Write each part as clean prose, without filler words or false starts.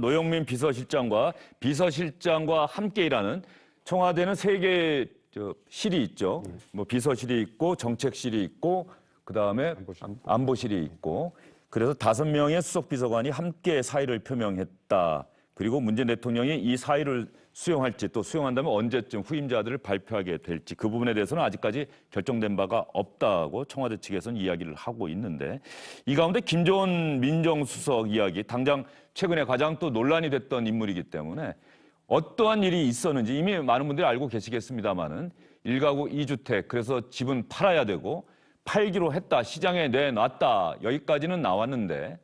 노영민 비서실장과 함께 일하는 청와대는 세 개의 실이 있죠. 뭐 비서실이 있고 정책실이 있고 그다음에 안보실이 있고 그래서 5명의 수석비서관이 함께 사의를 표명했다. 그리고 문재인 대통령이 이 사의를 수용할지 또 수용한다면 언제쯤 후임자들을 발표하게 될지 그 부분에 대해서는 아직까지 결정된 바가 없다고 청와대 측에서는 이야기를 하고 있는데 이 가운데 김조원 민정수석 이야기 당장 최근에 가장 또 논란이 됐던 인물이기 때문에 어떠한 일이 있었는지 이미 많은 분들이 알고 계시겠습니다마는 1가구 2주택 그래서 집은 팔아야 되고 팔기로 했다 시장에 내놨다 여기까지는 나왔는데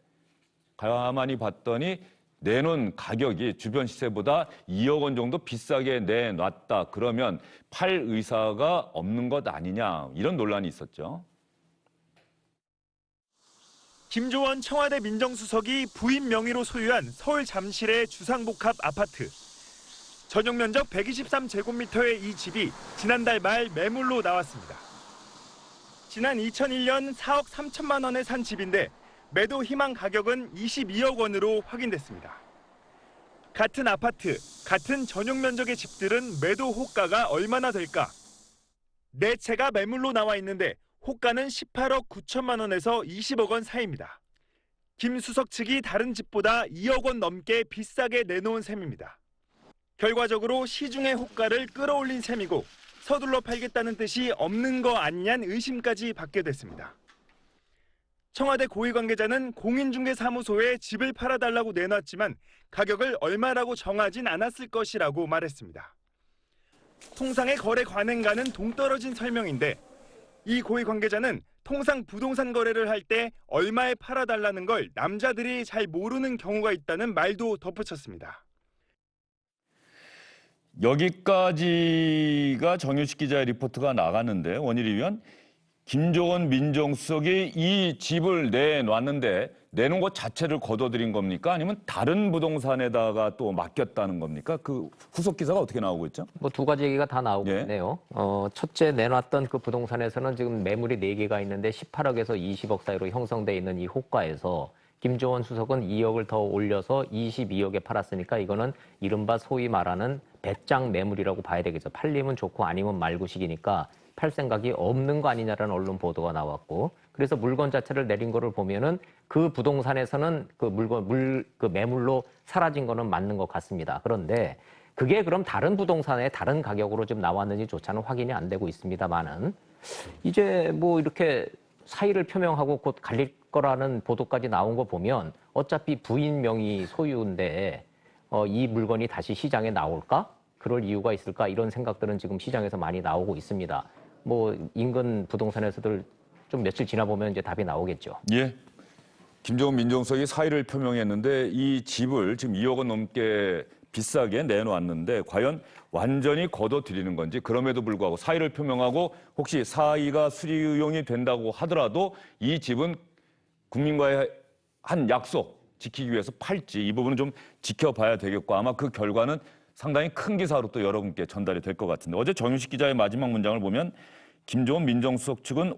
가만히 봤더니 내놓은 가격이 주변 시세보다 2억 원 정도 비싸게 내놨다. 그러면 팔 의사가 없는 것 아니냐 이런 논란이 있었죠. 김조원 청와대 민정수석이 부인 명의로 소유한 서울 잠실의 주상복합 아파트. 전용 면적 123제곱미터의 이 집이 지난달 말 매물로 나왔습니다. 지난 2001년 4억 3천만 원에 산 집인데 매도 희망 가격은 22억 원으로 확인됐습니다. 같은 아파트, 같은 전용 면적의 집들은 매도 호가가 얼마나 될까? 4채가 매물로 나와 있는데 호가는 18억 9천만 원에서 20억 원 사이입니다. 김 수석 측이 다른 집보다 2억 원 넘게 비싸게 내놓은 셈입니다. 결과적으로 시중의 호가를 끌어올린 셈이고 서둘러 팔겠다는 뜻이 없는 거 아니냐는 의심까지 받게 됐습니다. 청와대 고위 관계자는 공인중개사무소에 집을 팔아달라고 내놨지만 가격을 얼마라고 정하진 않았을 것이라고 말했습니다. 통상의 거래 관행과는 동떨어진 설명인데 이 고위 관계자는 통상 부동산 거래를 할 때 얼마에 팔아달라는 걸 남자들이 잘 모르는 경우가 있다는 말도 덧붙였습니다. 여기까지가 정유식 기자의 리포트가 나갔는데 원일이 위원 김조원 민정수석이 이 집을 내놨는데 내놓은 것 자체를 거둬들인 겁니까? 아니면 다른 부동산에다가 또 맡겼다는 겁니까? 그 후속 기사가 어떻게 나오고 있죠? 뭐 2가지 얘기가 다 나오고 있네요. 첫째 내놨던 그 부동산에서는 지금 매물이 4개가 있는데 18억에서 20억 사이로 형성돼 있는 이 호가에서 김조원 수석은 2억을 더 올려서 22억에 팔았으니까 이거는 이른바 소위 말하는 배짱 매물이라고 봐야 되겠죠. 팔리면 좋고 아니면 말고식이니까 팔 생각이 없는 거 아니냐라는 언론 보도가 나왔고 그래서 물건 자체를 내린 거를 보면은 그 부동산에서는 그 매물로 사라진 거는 맞는 것 같습니다. 그런데 그게 그럼 다른 부동산에 다른 가격으로 좀 나왔는지조차는 확인이 안 되고 있습니다만은 이제 뭐 이렇게 사의를 표명하고 곧 갈릴 거라는 보도까지 나온 거 보면 어차피 부인 명의 소유인데 이 물건이 다시 시장에 나올까? 그럴 이유가 있을까? 이런 생각들은 지금 시장에서 많이 나오고 있습니다. 뭐 인근 부동산에서들 좀 며칠 지나보면 이제 답이 나오겠죠. 예. 김조원 민정수석이 사의를 표명했는데 이 집을 지금 2억 원 넘게 비싸게 내놓았는데 과연 완전히 거둬들이는 건지 그럼에도 불구하고 사의를 표명하고 혹시 사의가 수리용이 된다고 하더라도 이 집은 국민과의 한 약속 지키기 위해서 팔지 이 부분은 좀 지켜봐야 되겠고 아마 그 결과는 상당히 큰 기사로 또 여러분께 전달이 될 것 같은데 어제 정유식 기자의 마지막 문장을 보면 김조원 민정수석 측은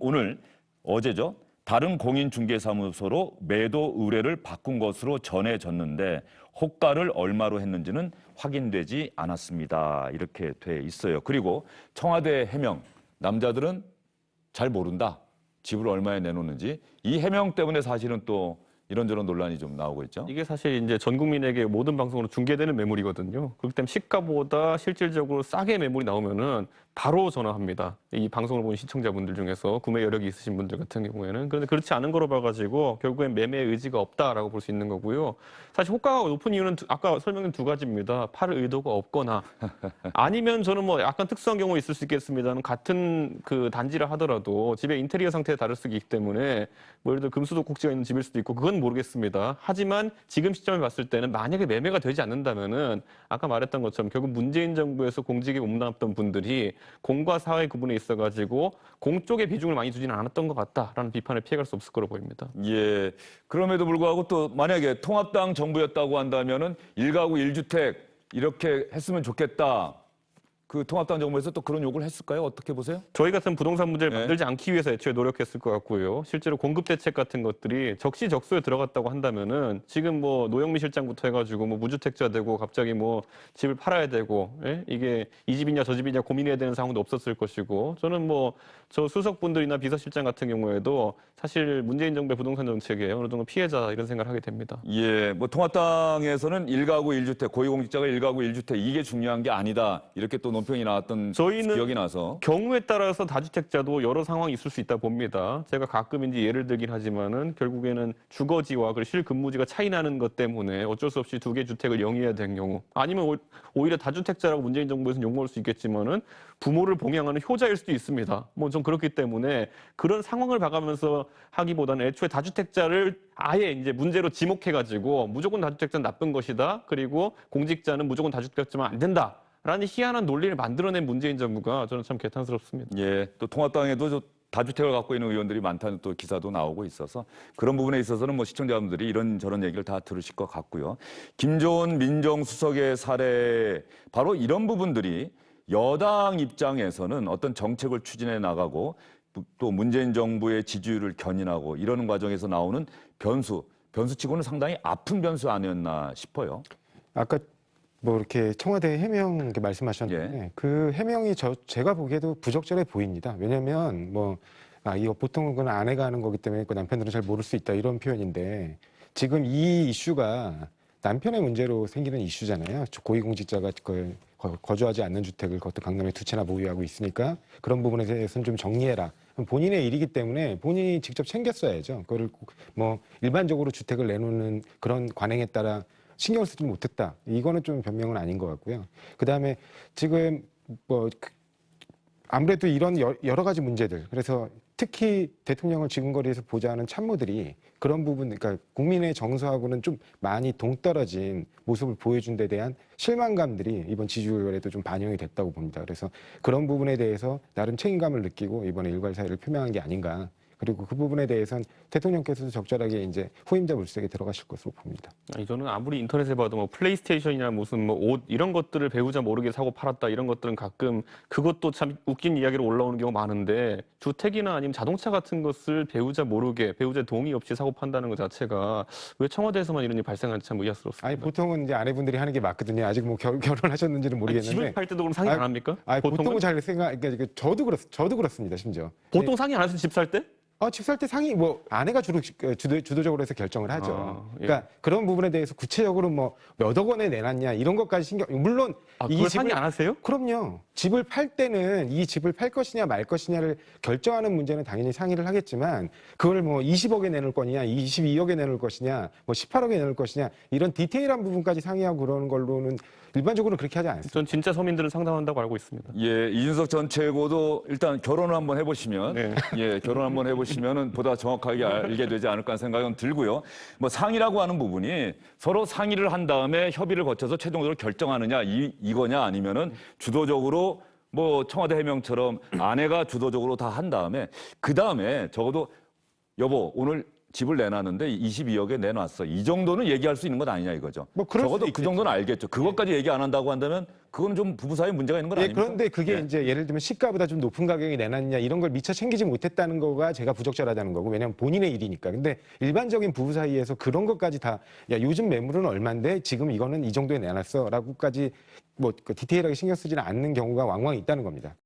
어제죠. 다른 공인중개사무소로 매도 의뢰를 바꾼 것으로 전해졌는데 호가를 얼마로 했는지는 확인되지 않았습니다. 이렇게 돼 있어요. 그리고 청와대 해명, 남자들은 잘 모른다. 집을 얼마에 내놓는지. 이 해명 때문에 사실은 또 이런저런 논란이 좀 나오고 있죠. 이게 사실 이제 전 국민에게 모든 방송으로 중계되는 매물이거든요. 그렇기 때문에 시가보다 실질적으로 싸게 매물이 나오면은 바로 전화합니다. 이 방송을 보는 시청자분들 중에서 구매 여력이 있으신 분들 같은 경우에는. 그런데 그렇지 않은 거로 봐가지고 결국엔 매매 의지가 없다라고 볼 수 있는 거고요. 사실 호가가 높은 이유는 아까 설명한 2가지입니다. 팔 의도가 없거나 아니면 저는 뭐 약간 특수한 경우 있을 수 있겠습니다만 같은 그 단지를 하더라도 집의 인테리어 상태에 다를 수 있기 때문에 뭐 예를 들어 금수도 꼭지가 있는 집일 수도 있고 그건 모르겠습니다. 하지만 지금 시점에 봤을 때는 만약에 매매가 되지 않는다면은 아까 말했던 것처럼 결국 문재인 정부에서 공직에 몸담았던 분들이 공과 사의 구분에 있어가지고 공 쪽에 비중을 많이 두지는 않았던 것 같다라는 비판을 피해갈 수 없을 거로 보입니다. 예. 그럼에도 불구하고 또 만약에 통합당 정부였다고 한다면은 1가구 1주택 이렇게 했으면 좋겠다. 그 통합당 정부에서 또 그런 요구를 했을까요? 어떻게 보세요? 저희 같은 부동산 문제를 네. 만들지 않기 위해서 애초에 노력했을 것 같고요. 실제로 공급 대책 같은 것들이 적시적소에 들어갔다고 한다면은 지금 뭐 노영민 실장부터 해가지고 뭐 무주택자 되고 갑자기 뭐 집을 팔아야 되고 예? 이게 이 집이냐 저 집이냐 고민해야 되는 상황도 없었을 것이고 저는 뭐 저 수석분들이나 비서실장 같은 경우에도 사실 문재인 정부의 부동산 정책에 어느 정도 피해자 이런 생각을 하게 됩니다. 예, 뭐 통합당에서는 1가구 1주택, 고위공직자가 1가구 1주택 이게 중요한 게 아니다. 이렇게 또 논평이 나왔던 저희는 기억이 나서. 경우에 따라서 다주택자도 여러 상황이 있을 수 있다 봅니다. 제가 가끔 이제 예를 들긴 하지만은 결국에는 주거지와 그 실근무지가 차이 나는 것 때문에 어쩔 수 없이 2개 주택을 영위해야 되는 경우 아니면 오히려 다주택자라고 문재인 정부에서는 용어할 수 있겠지만은 부모를 봉양하는 효자일 수도 있습니다. 뭐 좀 그렇기 때문에 그런 상황을 봐가면서 하기보다는 애초에 다주택자를 아예 이제 문제로 지목해가지고 무조건 다주택자는 나쁜 것이다. 그리고 공직자는 무조건 다주택자만 안 된다. 라는 희한한 논리를 만들어낸 문재인 정부가 저는 참 개탄스럽습니다. 예, 또 통합당에도 다주택을 갖고 있는 의원들이 많다는 또 기사도 나오고 있어서 그런 부분에 있어서는 뭐 시청자분들이 이런저런 얘기를 다 들으실 것 같고요. 김조은 민정수석의 사례, 바로 이런 부분들이 여당 입장에서는 어떤 정책을 추진해 나가고 또 문재인 정부의 지지율을 견인하고 이러는 과정에서 나오는 변수치고는 상당히 아픈 변수 아니었나 싶어요. 아까 뭐 이렇게 청와대 해명 이렇게 말씀하셨는데 그 해명이 제가 보기에도 부적절해 보입니다. 왜냐하면 이거 보통은 그건 아내가 하는 거기 때문에 그 남편들은 잘 모를 수 있다 이런 표현인데 지금 이 이슈가 남편의 문제로 생기는 이슈잖아요. 고위공직자가 거주하지 않는 주택을 그것도 강남에 2채나 보유하고 있으니까 그런 부분에 대해서는 좀 정리해라. 본인의 일이기 때문에 본인이 직접 챙겼어야죠. 그거를 뭐 일반적으로 주택을 내놓는 그런 관행에 따라 신경을 쓰지 못했다. 이거는 좀 변명은 아닌 것 같고요. 그다음에 지금 아무래도 이런 여러 가지 문제들, 그래서 특히 대통령을 지금거리에서 보좌하는 참모들이 그런 부분, 그러니까 국민의 정서하고는 좀 많이 동떨어진 모습을 보여준 데 대한 실망감들이 이번 지지율에도 좀 반영이 됐다고 봅니다. 그래서 그런 부분에 대해서 나름 책임감을 느끼고 이번에 일괄 사의를 표명한 게 아닌가. 그리고 그 부분에 대해서는 대통령께서도 적절하게 이제 후임자 물색에 들어가실 것으로 봅니다. 아니, 저는 아무리 인터넷에 봐도 뭐 플레이스테이션이나 무슨 뭐 옷 이런 것들을 배우자 모르게 사고 팔았다 이런 것들은 가끔 그것도 참 웃긴 이야기로 올라오는 경우가 많은데 주택이나 아니면 자동차 같은 것을 배우자 모르게 배우자 동의 없이 사고 판다는 것 자체가 왜 청와대에서만 이런 일이 발생하는지 참 의아스럽습니다. 아니 보통은 이제 아내분들이 하는 게 맞거든요. 아직 뭐 결혼하셨는지는 모르겠는데. 집을 팔 때도 그럼 상의 안 합니까? 보통은 잘 그러니까 저도 그렇습니다. 심지어. 보통 상의 안 하세요? 집 살 때? 집 살 때 상의 아내가 주도적으로 해서 결정을 하죠. 예. 그러니까 그런 부분에 대해서 구체적으로 뭐 몇 억 원에 내놨냐 이런 것까지 물론 그걸 상의 안 하세요? 그럼요. 집을 팔 때는 이 집을 팔 것이냐 말 것이냐를 결정하는 문제는 당연히 상의를 하겠지만 그걸 뭐 20억에 내놓을 거냐, 22억에 내놓을 것이냐, 뭐 18억에 내놓을 것이냐 이런 디테일한 부분까지 상의하고 그러는 걸로는 일반적으로 그렇게 하지 않습니다. 전 진짜 서민들은 상담한다고 알고 있습니다. 예, 이준석 전 최고도 일단 결혼을 한번 해보시면, 네. 예, 결혼 한번 해보시면은 보다 정확하게 알게 되지 않을까 하는 생각은 들고요. 뭐 상의라고 하는 부분이 서로 상의를 한 다음에 협의를 거쳐서 최종적으로 결정하느냐 이거냐 아니면은 주도적으로 뭐 청와대 해명처럼 아내가 주도적으로 다 한 다음에 그 다음에 적어도 여보 오늘 집을 내놨는데 22억에 내놨어. 이 정도는 얘기할 수 있는 것 아니냐 이거죠. 뭐 그럴 적어도 수도 그 정도는 알겠죠. 그것까지 얘기 안 한다고 한다면 그건 좀 부부 사이에 문제가 있는 건 아닙니까? 그런데 그게 예. 이제 예를 들면 시가보다 좀 높은 가격에 내놨냐 이런 걸 미처 챙기지 못했다는 거가 제가 부적절하다는 거고 왜냐하면 본인의 일이니까. 근데 일반적인 부부 사이에서 그런 것까지 다 야 요즘 매물은 얼마인데 지금 이거는 이 정도에 내놨어라고까지 뭐 디테일하게 신경 쓰지는 않는 경우가 왕왕 있다는 겁니다.